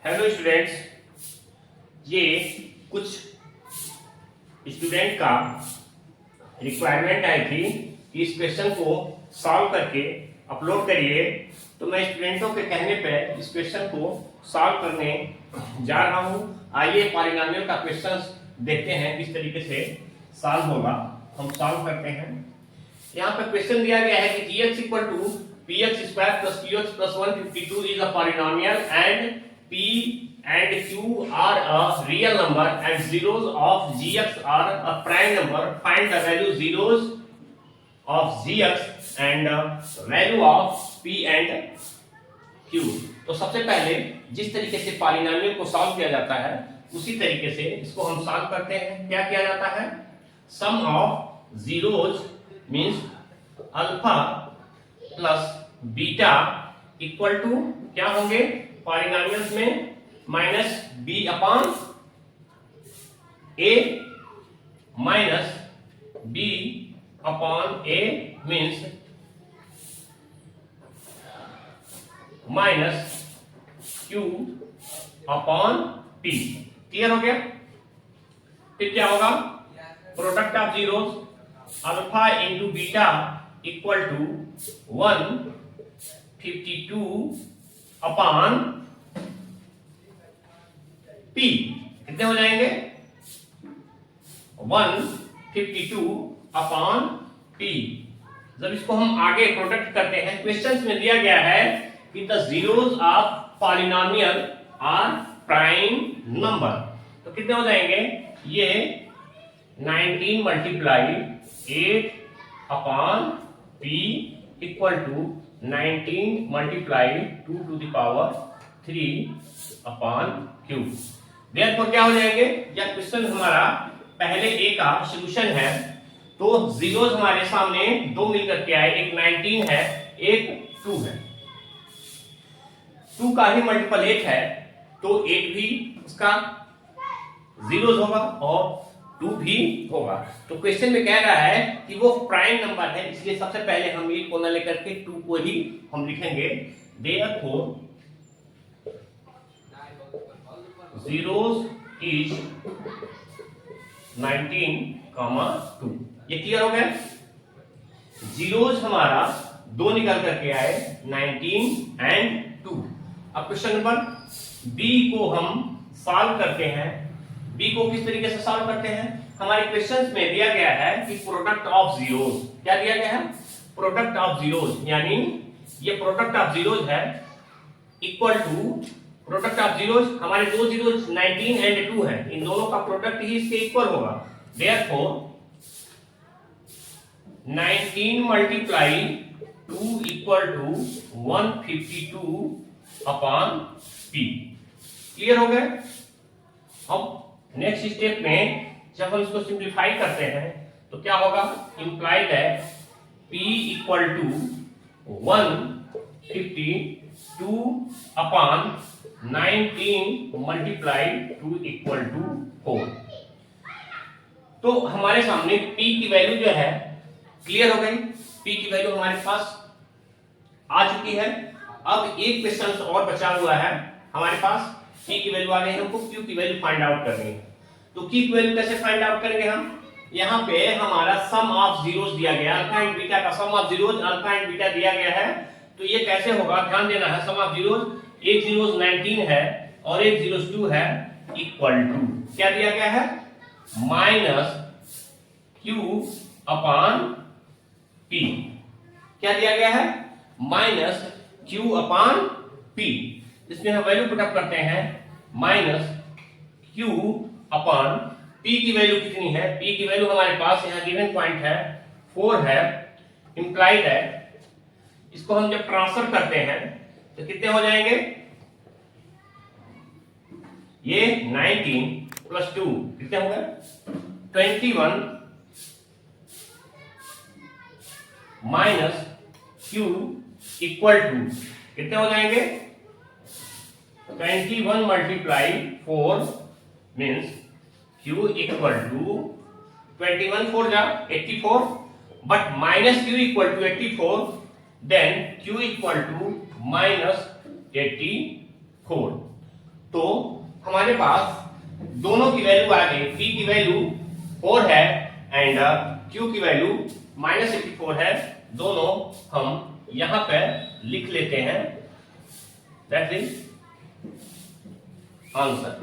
Hello students, ये कुछ student का रिक्वायरमेंट आई थी कि इस क्वेश्चन को सॉल्व करके अपलोड करिए। तो मैं स्टूडेंटों के कहने पर इस क्वेश्चन को सॉल्व करने जा रहा हूं। आइए पॉलिनोमियल का क्वेश्चन देखते हैं किस तरीके से सॉल्व होगा। हम सॉल्व करते हैं। यहाँ पर क्वेश्चन दिया गया है कि gx equal to px square plus qx plus 152 is a polynomial and p and q are a real number and zeros of gx are a prime number. Find the value zeros of gx and value of p and q. तो सबसे पहले जिस तरीके से polynomial को solve किया जाता है उसी तरीके से इसको हम सॉल्व करते हैं। क्या किया जाता है? Sum of zeros means alpha plus beta equal to क्या होंगे पॉलिनोमियल्स में minus B upon A minus B upon A means minus Q upon P. Clear हो गया? फिर क्या होगा? Product of zeros alpha into beta equal to 152 upon P. कितने हो जाएंगे? 152 अपॉन पी। जब इसको हम आगे प्रोडक्ट करते हैं, क्वेश्चंस में दिया गया है कि the zeros of polynomial are prime number. तो कितने हो जाएंगे? ये 19 multiply 8 upon P equal to 19 multiply 2 to the power 3 upon Q. Therefore क्या हो जाएंगे? यह क्वेश्चन हमारा पहले ए का सॉल्यूशन है। तो जीरोस हमारे सामने दो मिलकर के आए, एक 19 है एक 2 है। 2 का ही मल्टीपल 8 है तो 8 भी उसका जीरोस होगा और 2 भी होगा। तो क्वेश्चन में कह रहा है कि वो प्राइम नंबर है, इसलिए सबसे पहले हम एक कोना लेकर के 2 को ही हम लिखेंगे। Therefore zeros is 19, 2। ये क्लियर हो गया? जीरोस हमारा दो निकल करके आए 19 एंड 2। अब क्वेश्चन नंबर बी को हम सॉल्व करते हैं। बी को किस तरीके से सॉल्व करते हैं? हमारे क्वेश्चंस में दिया गया है कि प्रोडक्ट ऑफ जीरोस, क्या दिया गया है? प्रोडक्ट ऑफ जीरोस, यानी ये प्रोडक्ट ऑफ जीरोस है equal to product of zeros. हमारे दो जीरोस 19 एंड 2 है, इन दोनों का प्रोडक्ट ही इसके इक्वल होगा। Therefore 19 multiply 2 equal to 152 upon P. Clear हो गया? अब नेक्स्ट स्टेप में जब हम इसको सिंप्लीफाई करते हैं तो क्या होगा? Imply that p equal to 152 upon 19 multiply 2 equal to 4। तो हमारे सामने p की वैल्यू जो है क्लियर हो गई। p की वैल्यू हमारे पास आ चुकी है। अब एक क्वेश्चन और बचा हुआ है हमारे पास। p की वैल्यू आ गई, हमको q की वैल्यू फाइंड आउट करनी है। तो q की वैल्यू कैसे फाइंड आउट करेंगे हम? यहाँ पे हमारा सम ऑफ जीरोस दिया गया, अल्फा एंड बीटा का sum of zeros alpha and beta दिया गया है। तो ये कैसे होगा? ध्यान देना है। सम ऑफ जीरोस, एक जीरोस 19 है और एक जीरोस 2 है, इक्वल टू क्या दिया गया है? Minus Q upon P. क्या दिया गया है? Minus Q upon P. इसमें हम वैल्यू पुट अप करते हैं। माइनस क्यू अपॉन पी की वैल्यू कितनी है? पी की वैल्यू हमारे पास यहाँ गिवन पॉइंट है 4 है। इंप्लाइड है, इसको हम जब ट्रांसफर करते हैं तो कितने हो जाएंगे? ये 19 प्लस 2 कितने हो गए? 21 माइनस क्यू इक्वल टू कितने हो जाएंगे? 21 multiply 4 means Q equal to 21 4 जा 84, but minus Q equal to 84, then q equal to minus 84। तो हमारे पास दोनों की वैल्यू आ गई। P की वैल्यू 4 है एंड Q की वैल्यू -84 है। दोनों हम यहां पर लिख लेते हैं। That is answer.